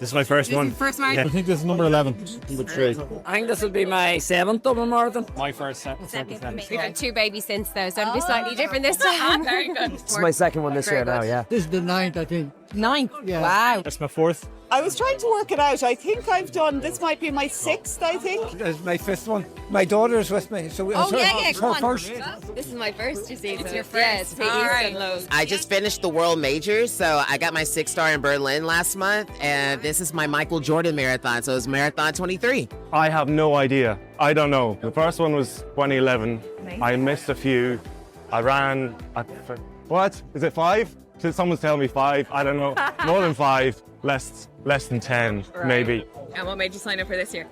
This is my first one. First marathon? I think this is number 11. Number 3. I think this will be my 7th Dublin Marathon. My first set. We've had 2 baby since though, so it'll be slightly different this time. Very good. This is my second one this year now, yeah. This is the 9th, I think. 9th? Yeah. Wow. That's my 4th. I was trying to work it out. I think I've done, this might be my 6th, I think. This is my 5th one. My daughter's with me, so yeah, come on. first. This is my first, you see. It's your first. Yeah, it's Peggy's and Lowe's. I just finished the World Majors, so I got my 6-star in Berlin last month, and this is my Michael Jordan marathon, so it's Marathon 23. I have no idea. I don't know. The first one was 2011. I missed a few. I ran at, what? Is it 5? Did someone tell me 5? I don't know. More than 5. Less than 10, maybe. And what made you sign up for this year?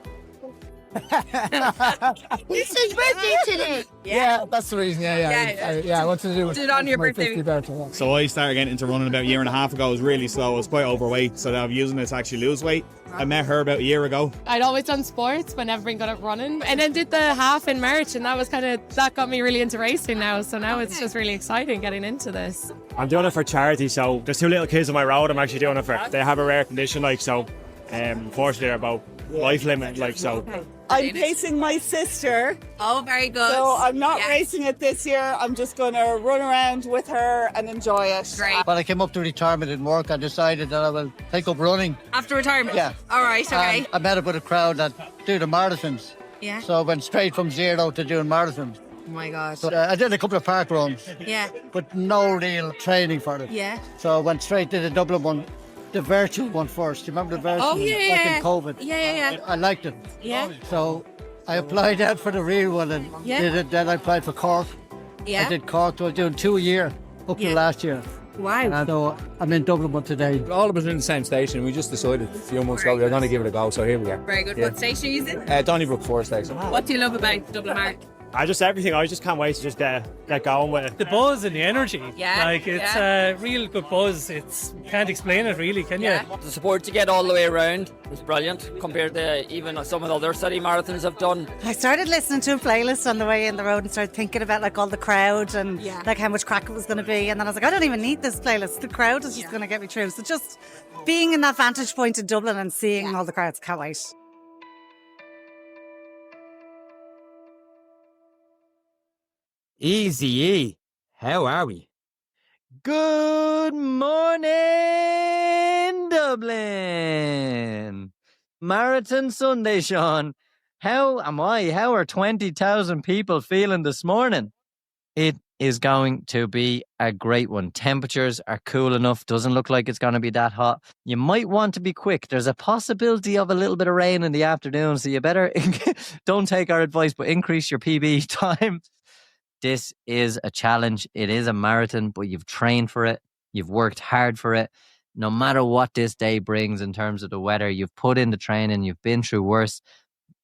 It's his birthday today. Yeah, that's the reason. I wanted to do it. Did it on your my birthday. 50th birthday. So I started getting into running about a year and a half ago. I was really slow. I was quite overweight, so I'm using it to actually lose weight. I met her about a year ago. I'd always done sports but never been good at running, and then did the half in March, and that got me really into racing now. So now it's just really exciting getting into this. I'm doing it for charity, so there's 2 little kids on my road. I'm actually doing it for. They have a rare condition, like, so unfortunately they're about life limit, like, so. I'm pacing my sister, Oh, very good. so I'm not Yes. racing it this year. I'm just going to run around with her and enjoy it. Great. When I came up to retirement in work, I decided that I will take up running. After retirement? Yeah. All right, okay. I met up with a crowd that do the marathons. Yeah. So I went straight from 0 to doing marathons. Oh my God. So I did a couple of park runs, Yeah. but no real training for it. Yeah. So I went straight to the Dublin one, the virtual one first. Do you remember the virtual Oh, one yeah, back yeah. in COVID? Yeah. I liked it. Yeah. So I applied out for the real one and Yeah. did it. Then I applied for Cork. Yeah. I did Cork, so I was doing 2 a year up Yeah. to last year. Wow. And so I'm in Dublin one today. All of us are in the same station. We just decided a few months ago we were going to give it a go, so here we are. Very good. Yeah. What station are you in? Donnybrook 4 station. What do you love about Dublin Marathon? Everything. I just can't wait to just get going with it. The buzz and the energy. Yeah, Like, it's a real good buzz. Can't explain it really, can you? Yeah. The support you get all the way around is brilliant compared to even some of the other city marathons I've done. I started listening to a playlist on the way in the road and started thinking about like all the crowd and Yeah. like how much crack it was going to be. And then I was like, I don't even need this playlist. The crowd is just going to get me through. So just being in that vantage point in Dublin and seeing all the crowds, can't wait. Easy, how are we? Good morning, Dublin! Marathon Sunday, Seán. How am I? How are 20,000 people feeling this morning? It is going to be a great one. Temperatures are cool enough. Doesn't look like it's going to be that hot. You might want to be quick. There's a possibility of a little bit of rain in the afternoon, so you better don't take our advice, but increase your PB time. This is a challenge. It is a marathon, but you've trained for it. You've worked hard for it. No matter what this day brings in terms of the weather, you've put in the training. You've been through worse.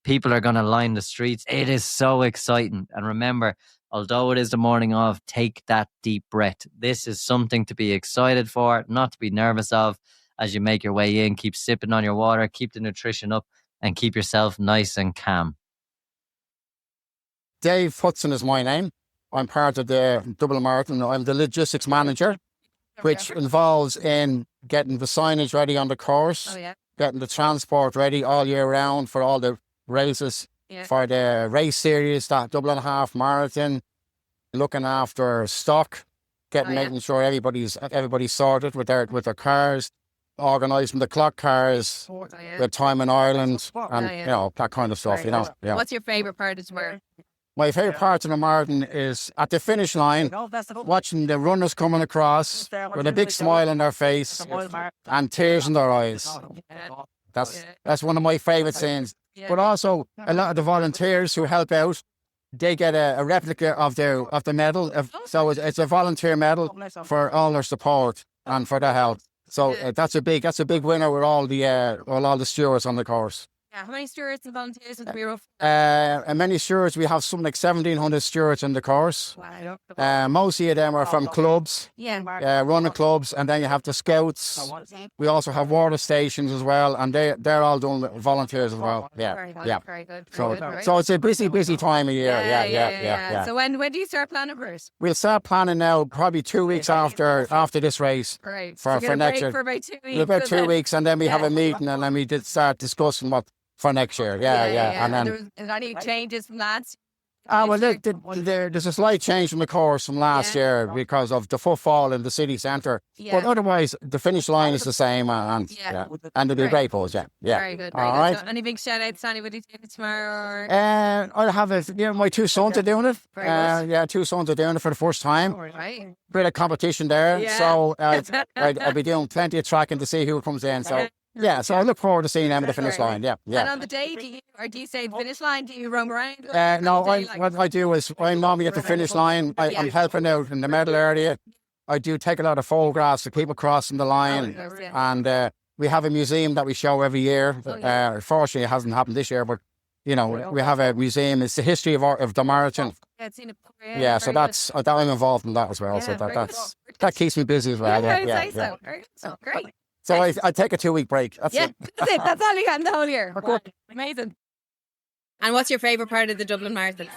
People are going to line the streets. It is so exciting. And remember, although it is the morning of, take that deep breath. This is something to be excited for, not to be nervous of as you make your way in. Keep sipping on your water, keep the nutrition up, and keep yourself nice and calm. Dave Hudson is my name. I'm part of the Dublin Marathon. I'm the logistics manager, which involves in getting the signage ready on the course, getting the transport ready all year round for all the races, for the race series, that Dublin Half Marathon, looking after stock, making sure everybody's sorted with their cars, organising the clock cars, the time in Ireland, and you know, that kind of stuff. Yeah. What's your favourite part of tomorrow? My favourite part of the marathon is at the finish line, watching the runners coming across with a big smile on their face and tears in their eyes. That's one of my favourite scenes. But also, a lot of the volunteers who help out, they get a replica of the medal. So it's a volunteer medal for all their support and for their help. So that's a big winner with all the stewards on the course. Yeah, how many stewards and volunteers would be rough? And many stewards, we have something like 1,700 stewards in the course. Wow. Mostly of them are from clubs, Yeah. running clubs, and then you have the scouts. We also have water stations as well, and they're all doing volunteers as well. Yeah, Very good. yeah. Very good. So it's a busy time of year. Yeah. So when do you start planning for it? We'll start planning now, probably 2 weeks after this race. Right. For so next year. For about 2 weeks. About 2 weeks, and then we have a meeting, and then we did start discussing what for next year. Yeah. And then is there any changes from last? Well, there's a slight change from the course from last year because of the footfall in the city centre. Yeah. But otherwise, the finish line is the same, and it'll be a great pose. Yeah. Very good. All right. So any big shout outs to anybody doing it tomorrow? Or? I have my 2 sons are doing it. Very good. Yeah, 2 sons are doing it for the first time. Right. Bit of competition there, Yeah. so I'll be doing plenty of tracking to see who comes in. So. Yeah, so I look forward to seeing them at the finish line. Yeah. And on the day, do you say the finish line? Do you roam around? No, what I do is I'm normally at the finish line. I'm helping out in the medal area. I do take a lot of photographs of people crossing the line, and we have a museum that we show every year. Unfortunately, it hasn't happened this year, but we have a museum. It's the history of the marathon. Yeah, it's in a So that's I'm involved in that as well. So that keeps me busy as well. Yeah. So great. So I take a 2-week break. That's it. That's it. That's all you got in the whole year. Wow. Amazing. And what's your favourite part of the Dublin Marathon?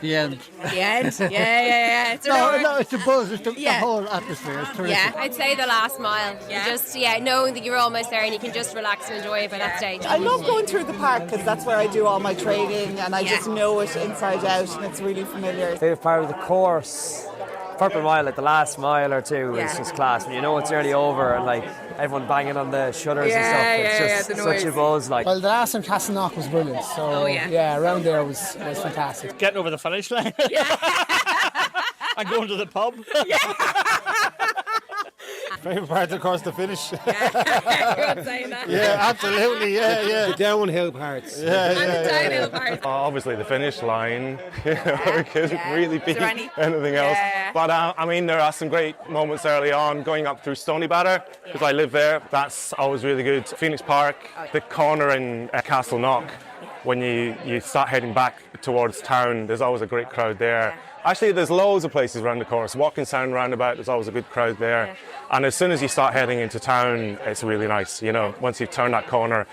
The end. The end? Yeah. It's no, it's the buzz. It's the whole atmosphere. It's terrific. Yeah, I'd say the last mile. Yeah. Just, knowing that you're almost there and you can just relax and enjoy it by that stage. I love going through the park because that's where I do all my training and I just know it inside out and it's really familiar. Favourite part of the course? Purple mile, like the last mile or two, is just class. When you know it's nearly over and like everyone banging on the shutters and stuff, it's just such a buzz. Like, well, the last in Castleknock was brilliant. So around there was fantastic. Getting over the finish line. And going to the pub. Favourite part, of course, the finish. Everyone's saying that. Yeah, absolutely. Yeah. The downhill parts. The downhill parts. Obviously, the finish line. It could really be anything else. But there are some great moments early on going up through Stoneybatter because I live there. That's always really good. Phoenix Park, the corner in Castleknock. When you start heading back towards town, there's always a great crowd there. Actually, there's loads of places around the course. Walking Sound roundabout, there's always a good crowd there. And as soon as you start heading into town, it's really nice. Once you turn that corner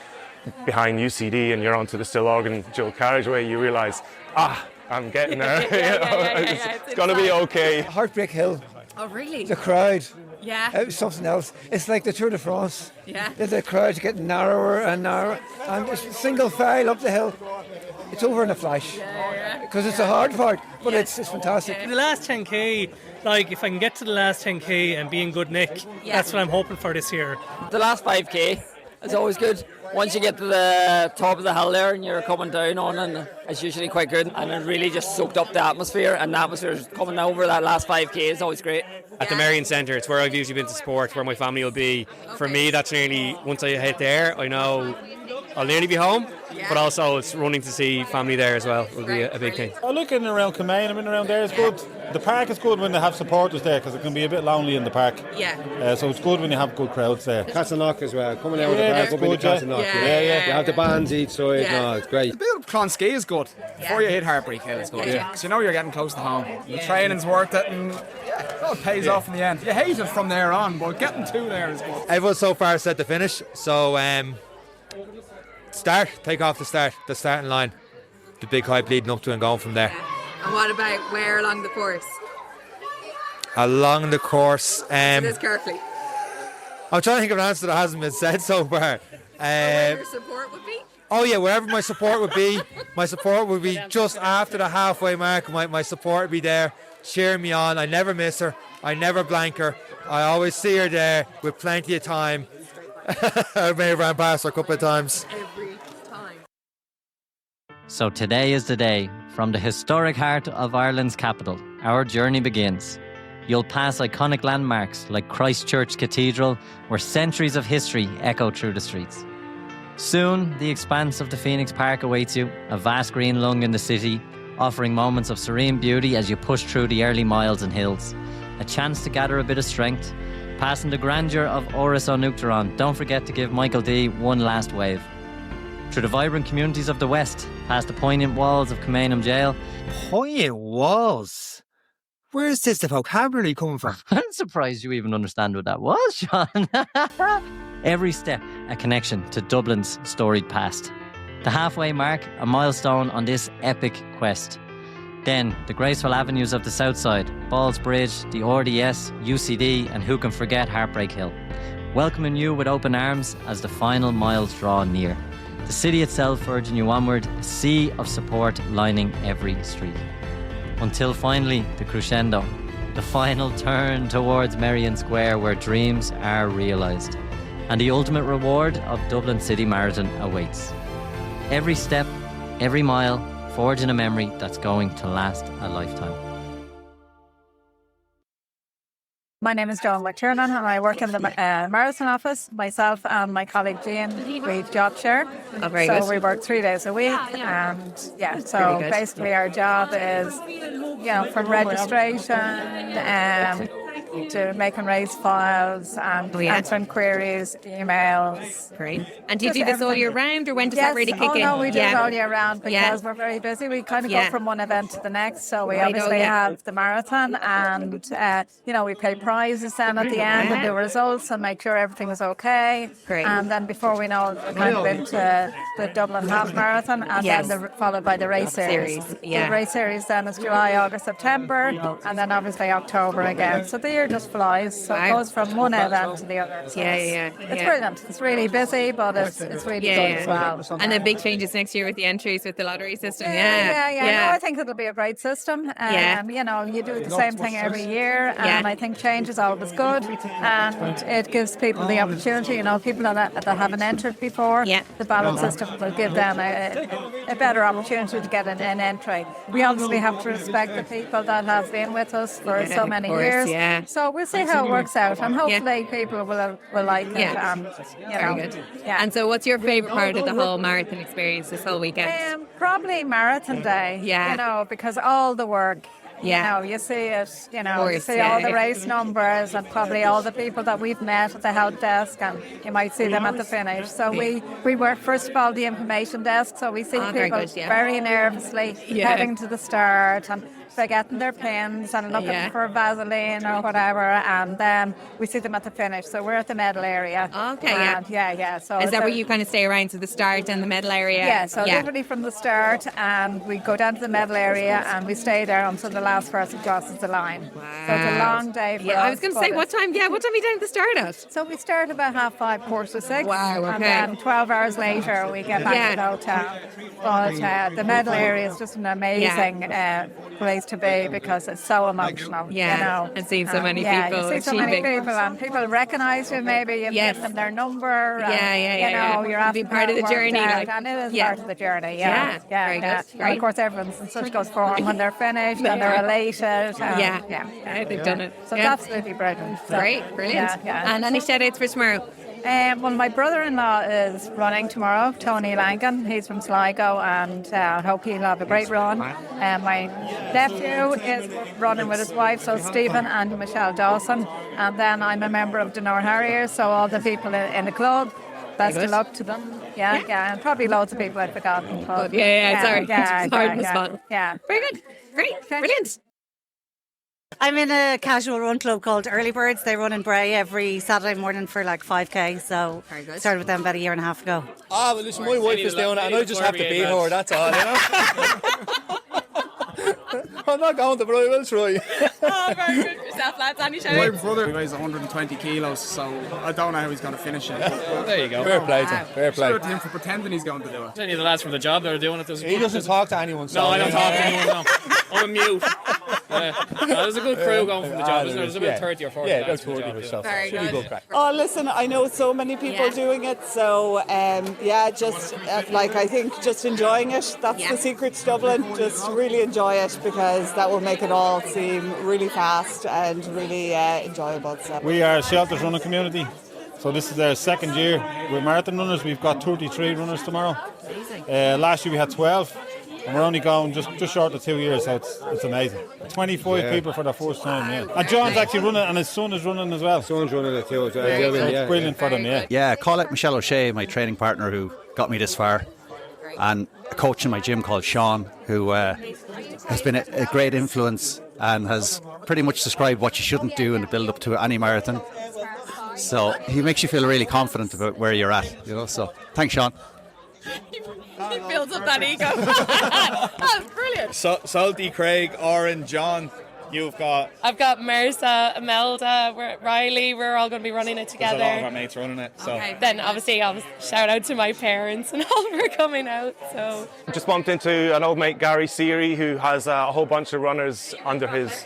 behind UCD and you're onto the Stillorgan dual carriageway, you realise, I'm getting there. It's going to be okay. Heartbreak Hill. Oh, really? The crowd. Yeah. It was something else. It's like the Tour de France. Yeah. The crowd's getting narrower and narrower. And it's a single file up the hill. It's over in a flash. Because it's a hard part, but it's fantastic. The last 10k, if I can get to the last 10k and be in good nick, that's what I'm hoping for this year. The last 5k is always good. Once you get to the top of the hill there and you're coming down on, and it's usually quite good. And it really just soaked up the atmosphere, and the atmosphere is coming over that last 5k is always great. At the McTiernan Centre, it's where I've usually been to sport, where my family will be. For me, that's nearly, once I hit there, I know I'll nearly be home, but also it's running to see family there as well will be a big thing. I look in and around Kilmaine, around there is good. The park is good when they have supporters there because it can be a bit lonely in the park. Yeah. So it's good when you have good crowds there. Castleknock as well. Coming out of the park, up into Castleknock. Yeah. You have the bands each side. No, it's great. The build-up Clonskey is good. Before you hit Heartbreak Hill, it's good. Because you know you're getting close to home. The training's worth it, and it all pays off in the end. You hate it from there on, but getting to there is good. Everyone so far said to finish, so take off the starting line. The big hype leading up to and going from there. And what about where along the course? Along the course. This carefully. I'm trying to think of an answer that hasn't been said so far. Where your support would be? Oh yeah, wherever my support would be. My support would be just after the halfway mark. My support would be there, cheering me on. I never miss her. I never blank her. I always see her there with plenty of time. I may have ran past her a couple of times. Every time. So today is the day. From the historic heart of Ireland's capital, our journey begins. You'll pass iconic landmarks like Christchurch Cathedral, where centuries of history echo through the streets. Soon, the expanse of the Phoenix Park awaits you, a vast green lung in the city, offering moments of serene beauty as you push through the early miles and hills. A chance to gather a bit of strength. Passing the grandeur of Oris O'Nuchtaran, don't forget to give Michael D one last wave. through the vibrant communities of the West, past the poignant walls of Companionship Jail. Poignant walls? Where's this the vocabulary coming from? I'm surprised you even understand what that was, Seán. Every step a connection to Dublin's storied past. The halfway mark, a milestone on this epic quest. Then, the graceful avenues of the South Side, Balls Bridge, the RDS, UCD, and who can forget Heartbreak Hill, welcoming you with open arms as the final miles draw near. The city itself urging you onward, a sea of support lining every street. Until finally, the crescendo, the final turn towards Merrion Square where dreams are realised. And the ultimate reward of Dublin City Marathon awaits. Every step, every mile, forging a memory that's going to last a lifetime. My name is Joan McTiernan and I work in the marathon office. Myself and my colleague Joan, we job share. Oh, very so good. we work 3 days a week, and so basically our job is, from registration to making race files and answering queries, emails. Great. And do you do this all year round, or when does that really kick in? No, we do it all year round because we're very busy. We kind of go from one event to the next. So we obviously have the marathon, and we pay prizes then at the end and the results and make sure everything is okay. Great. And then before we know it, we're kind of into the Dublin Half Marathon, and then followed by the race series. The race series then is July, August, September, and then obviously October again. So the year just flies. So it goes from one event to the other. So it's brilliant. It's really busy, but it's really good as well. And then big changes next year with the entries with the lottery system. No, I think it'll be a great system. You do the same thing every year, and I think change is always good, and it gives people the opportunity. People that haven't entered before, the ballot system will give them a better opportunity to get an entry. We obviously have to respect the people that have been with us for so many years. So we'll see how it works out, and hopefully people will like it. Very good. And so what's your favourite part of the whole marathon experience this whole weekend? Probably marathon day. Because all the work. You see it, you see all the race numbers and probably all the people that we've met at the help desk, and you might see them at the finish. So we work, first of all, the information desk, so we see people very nervously heading to the start and forgetting their pins and looking for Vaseline or whatever, and then we see them at the finish. So we're at the medal area. Okay, So is that where you kind of stay around to the start and the medal area? Yeah, so literally from the start, and we go down to the medal area and we stay there until the last person crosses the line. Wow. So it's a long day for us. I was going to say, what time are you down to start at? So we start about 5:30, 6:15. Wow, okay. And then 12 hours later we get back to the hotel. But the medal area is just an amazing place to be because it's so emotional. And seeing so many people. You see so many people, and people recognise you. Maybe you've given them their number. You're be part of the journey. And it is part of the journey. Very good. And of course, everyone's in such good form when they're finished and they're elated. They've done it. So it's absolutely brilliant. Great, brilliant. And any shout outs for tomorrow? Well, my brother-in-law is running tomorrow, Tony Langan. He's from Sligo, and I hope he'll have a great run. My nephew is running with his wife, so Stephen and Michelle Dawson. And then I'm a member of Denor Harriers, so all the people in the club, best of luck to them. And probably loads of people I've forgotten. Sorry. It's hard on the spot. Very good. Great. Brilliant. I'm in a casual run club called Early Birds. They run in Bray every Saturday morning for like 5k. So started with them about a year and a half ago. Well, listen, my wife is doing it and I just have to beat her, that's all, I'm not going to, but I will try. Very good for yourself, lads. Any shout My brother weighs 120 kilos, so I don't know how he's going to finish it. There you go. Fair play to him. Fair play. Shout out to him for pretending he's going to do it. Any of the lads from the job that are doing it. He doesn't talk to anyone. No, I don't talk to anyone, no. I'm a mute. There's a good crew going from the job, isn't there? There's about 30 or 40 lads from the job. Very good. Oh, listen, I know so many people doing it, so I think just enjoying it. That's the secret to Dublin. Just really enjoy it because that will make it all seem really fast and really enjoyable. So. We are a shelters running community, so this is our second year. We're marathon runners. We've got 33 runners tomorrow. Last year we had 12. And we're only going just short of 2 years, so it's amazing. 25 people for the first time, And John's actually running, and his son is running as well. Son's running it too. It's brilliant for them, Yeah, call it Michelle O'Shea, my training partner who got me this far. and a coach in my gym called Seán, who has been a great influence and has pretty much described what you shouldn't do in the build-up to any marathon. So he makes you feel really confident about where you're at, you know. So thanks, Seán. He builds up that ego. That's brilliant. Salty, Craig, Oren, John. I've got Mersa, Imelda, Riley. We're all going to be running it together. There's a lot of our mates running it. So. Okay. Then obviously I'll shout out to my parents and all for coming out. So Just bumped into an old mate, Gary Seary, who has a whole bunch of runners under his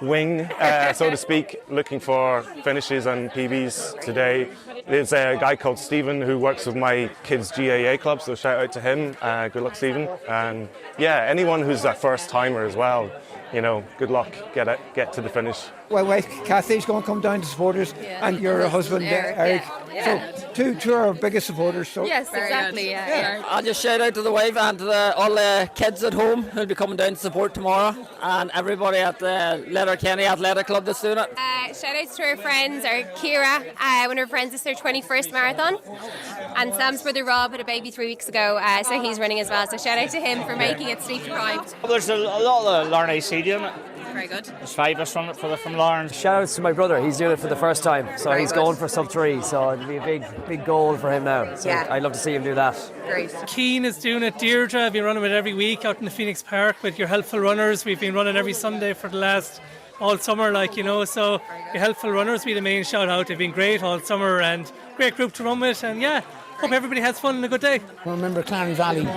wing, so to speak, looking for finishes and PBs today. There's a guy called Stephen who works with my kids' GAA club, so shout out to him. Good luck, Stephen. And yeah, anyone who's a first timer as well, you know, good luck. Get to the finish. My wife Kathy's going to come down to support us, and your husband Eric. So two of our biggest supporters. So. Yes, exactly. Yeah. I'll just shout out to the wife and to all the kids at home who'll be coming down to support tomorrow, and everybody at the Letterkenny Athletic Club that's doing it. Shout out to our friends, our Kira, one of her friends, is their 21st marathon, and Sam's brother Rob had a baby 3 weeks ago, so he's running as well. So shout out to him for making it sleep deprived. There's a lot of Lauren AC doing it. Very good. There's 5 of us from Lauren. Shout out to my brother. He's doing it for the first time, so he's going for sub 3. So it'll be a big goal for him now. So I'd love to see him do that. Great. Keane is doing it. Deirdre, I've been running with every week out in the Phoenix Park with your helpful runners. We've been running every Sunday for the last all summer, like, you know. So your helpful runners be the main shout out. They've been great all summer and great group to run with. And yeah, hope everybody has fun and a good day. I remember Clarny Valley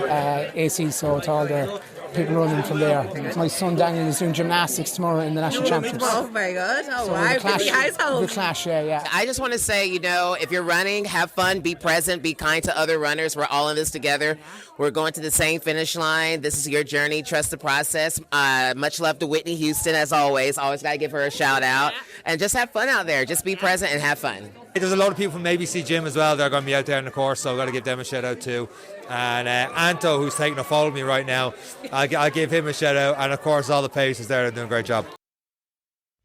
AC, so it's all the people running from there. My son Daniel is doing gymnastics tomorrow in the national championships. Oh, very good. Oh, So wow. the clash, Busy household. the clash, yeah. I just want to say, you know, if you're running, have fun, be present, be kind to other runners. We're all in this together. We're going to the same finish line. This is your journey. Trust the process. Much love to Whitney Houston, as always. Always got to give her a shout out. And just have fun out there. Just be present and have fun. There's a lot of people from ABC Gym as well. They're going to be out there in the course, so I've got to give them a shout out too. And Anto, who's taking a follow of me right now, I'll give him a shout out. And of course, all the paces there are doing a great job.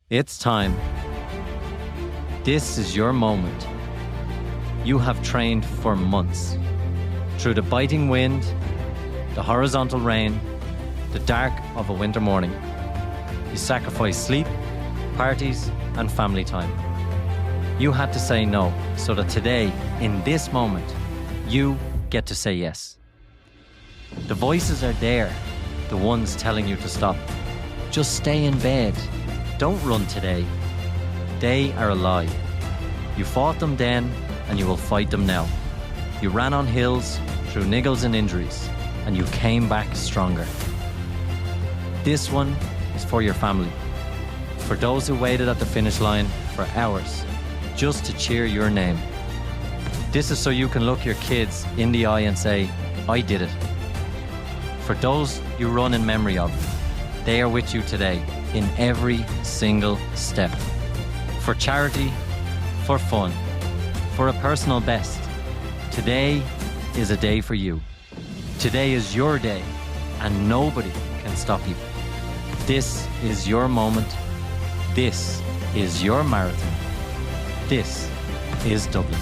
It's time. This is your moment. You have trained for months. Through the biting wind, the horizontal rain, the dark of a winter morning. You sacrificed sleep, parties, and family time. You had to say no, so that today, in this moment, you get to say yes. The voices are there, the ones telling you to stop. Just stay in bed. Don't run today. They are a lie. You fought them then, and you will fight them now. You ran on hills, through niggles and injuries, and you came back stronger. This one is for your family. For those who waited at the finish line for hours, just to cheer your name. This is so you can look your kids in the eye and say, I did it. For those you run in memory of, they are with you today in every single step. For charity, for fun, for a personal best, today is a day for you. Today is your day, and nobody can stop you. This is your moment. This is your marathon. This is Dublin.